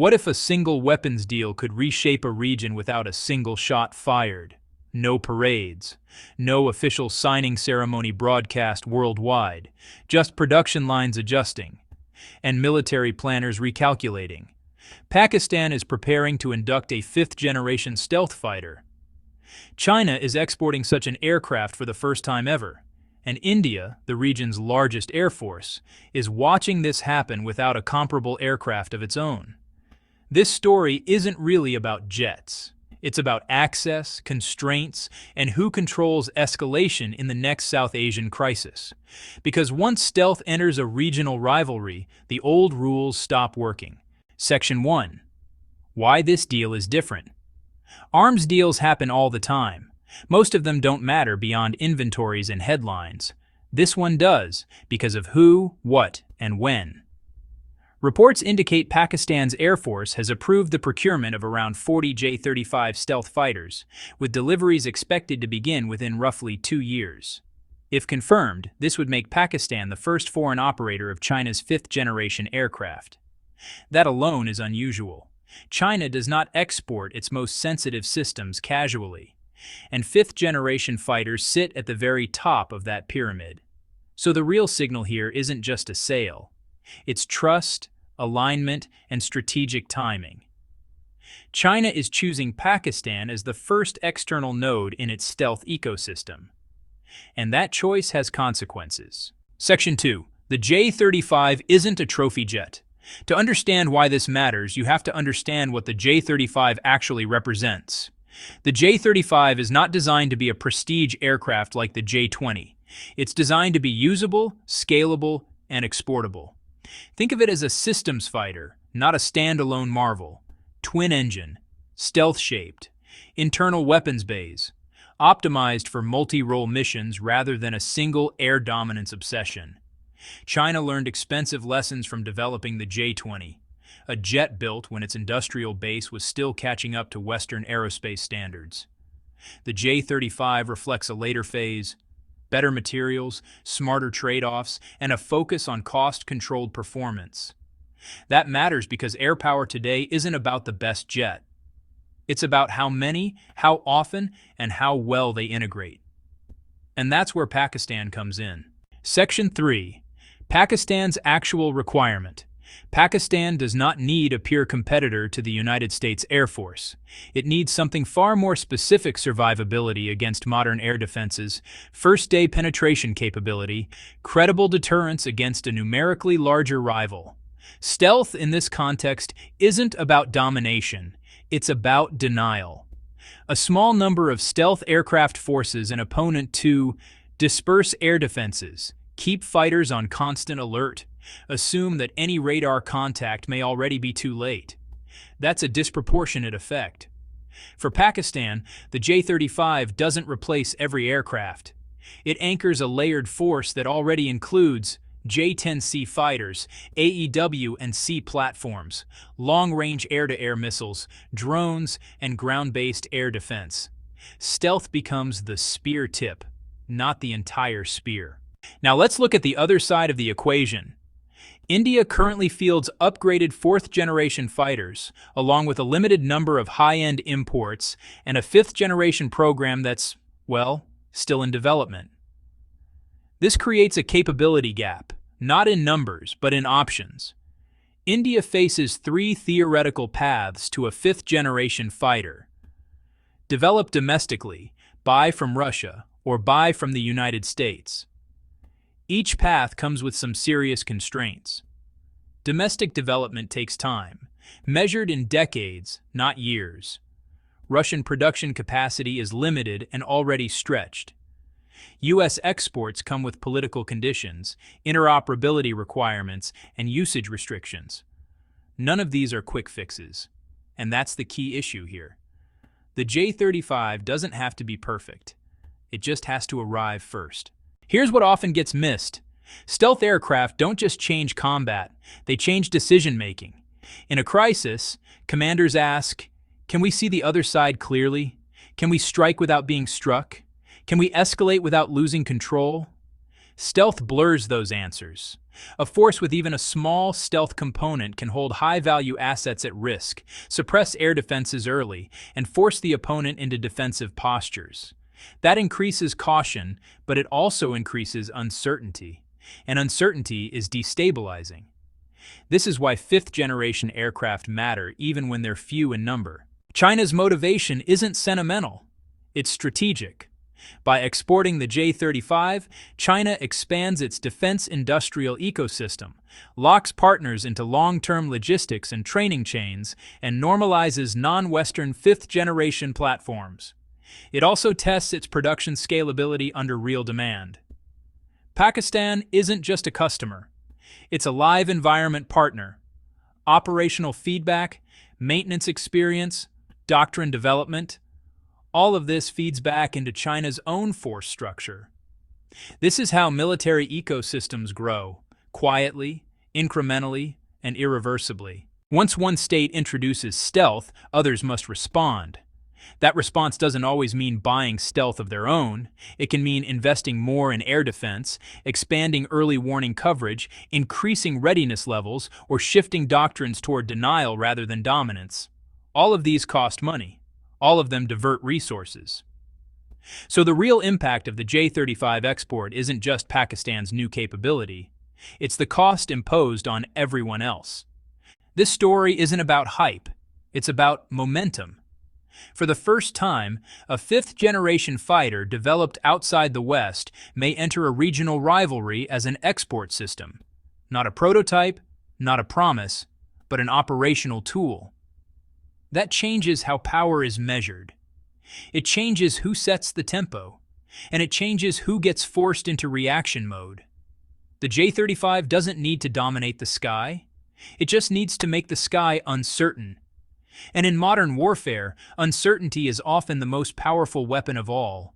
What if a single weapons deal could reshape a region without a single shot fired? No parades, no official signing ceremony broadcast worldwide, just production lines adjusting, and military planners recalculating. Pakistan is preparing to induct a fifth-generation stealth fighter. China is exporting such an aircraft for the first time ever, and India, the region's largest air force, is watching this happen without a comparable aircraft of its own. This story isn't really about jets. It's about access, constraints, and who controls escalation in the next South Asian crisis. Because once stealth enters a regional rivalry, the old rules stop working. Section 1. Why this deal is different. Arms deals happen all the time. Most of them don't matter beyond inventories and headlines. This one does, because of who, what, and when. Reports indicate Pakistan's Air Force has approved the procurement of around 40 J-35 stealth fighters, with deliveries expected to begin within roughly 2 years. If confirmed, this would make Pakistan the first foreign operator of China's fifth-generation aircraft. That alone is unusual. China does not export its most sensitive systems casually, and fifth-generation fighters sit at the very top of that pyramid. So the real signal here isn't just a sale. It's trust, alignment, and strategic timing. China is choosing Pakistan as the first external node in its stealth ecosystem. And that choice has consequences. Section 2. The J-35 isn't a trophy jet. To understand why this matters, you have to understand what the J-35 actually represents. The J-35 is not designed to be a prestige aircraft like the J-20. It's designed to be usable, scalable, and exportable. Think of it as a systems fighter, not a standalone marvel. Twin-engine, stealth-shaped, internal weapons bays, optimized for multi-role missions rather than a single air dominance obsession. China learned expensive lessons from developing the J-20, a jet built when its industrial base was still catching up to Western aerospace standards. The J-35 reflects a later phase: better materials, smarter trade-offs, and a focus on cost-controlled performance. That matters because air power today isn't about the best jet. It's about how many, how often, and how well they integrate. And that's where Pakistan comes in. Section 3. Pakistan's actual requirement. Pakistan does not need a peer competitor to the United States Air Force. It needs something far more specific: survivability against modern air defenses, first-day penetration capability, credible deterrence against a numerically larger rival. Stealth in this context isn't about domination, it's about denial. A small number of stealth aircraft forces an opponent to disperse air defenses, keep fighters on constant alert, assume that any radar contact may already be too late. That's a disproportionate effect. For Pakistan, the J-35 doesn't replace every aircraft. It anchors a layered force that already includes J-10C fighters, AEW and C platforms, long-range air-to-air missiles, drones, and ground-based air defense. Stealth becomes the spear tip, not the entire spear. Now let's look at the other side of the equation. India currently fields upgraded fourth-generation fighters, along with a limited number of high-end imports and a fifth-generation program that's, well, still in development. This creates a capability gap, not in numbers, but in options. India faces 3 theoretical paths to a fifth-generation fighter: develop domestically, buy from Russia, or buy from the United States. Each path comes with some serious constraints. Domestic development takes time, measured in decades, not years. Russian production capacity is limited and already stretched. U.S. exports come with political conditions, interoperability requirements, and usage restrictions. None of these are quick fixes, and that's the key issue here. The J-35 doesn't have to be perfect. It just has to arrive first. Here's what often gets missed. Stealth aircraft don't just change combat, they change decision-making. In a crisis, commanders ask, can we see the other side clearly? Can we strike without being struck? Can we escalate without losing control? Stealth blurs those answers. A force with even a small stealth component can hold high-value assets at risk, suppress air defenses early, and force the opponent into defensive postures. That increases caution, but it also increases uncertainty. And uncertainty is destabilizing. This is why fifth-generation aircraft matter even when they're few in number. China's motivation isn't sentimental, it's strategic. By exporting the J-35, China expands its defense industrial ecosystem, locks partners into long-term logistics and training chains, and normalizes non-Western fifth-generation platforms. It also tests its production scalability under real demand. Pakistan isn't just a customer. It's a live environment partner. Operational feedback, maintenance experience, doctrine development, all of this feeds back into China's own force structure. This is how military ecosystems grow, quietly, incrementally, and irreversibly. Once one state introduces stealth, others must respond. That response doesn't always mean buying stealth of their own. It can mean investing more in air defense, expanding early warning coverage, increasing readiness levels, or shifting doctrines toward denial rather than dominance. All of these cost money. All of them divert resources. So the real impact of the J-35 export isn't just Pakistan's new capability. It's the cost imposed on everyone else. This story isn't about hype. It's about momentum. For the first time, a fifth-generation fighter developed outside the West may enter a regional rivalry as an export system. Not a prototype, not a promise, but an operational tool. That changes how power is measured. It changes who sets the tempo, and it changes who gets forced into reaction mode. The J-35 doesn't need to dominate the sky. It just needs to make the sky uncertain. And in modern warfare, uncertainty is often the most powerful weapon of all.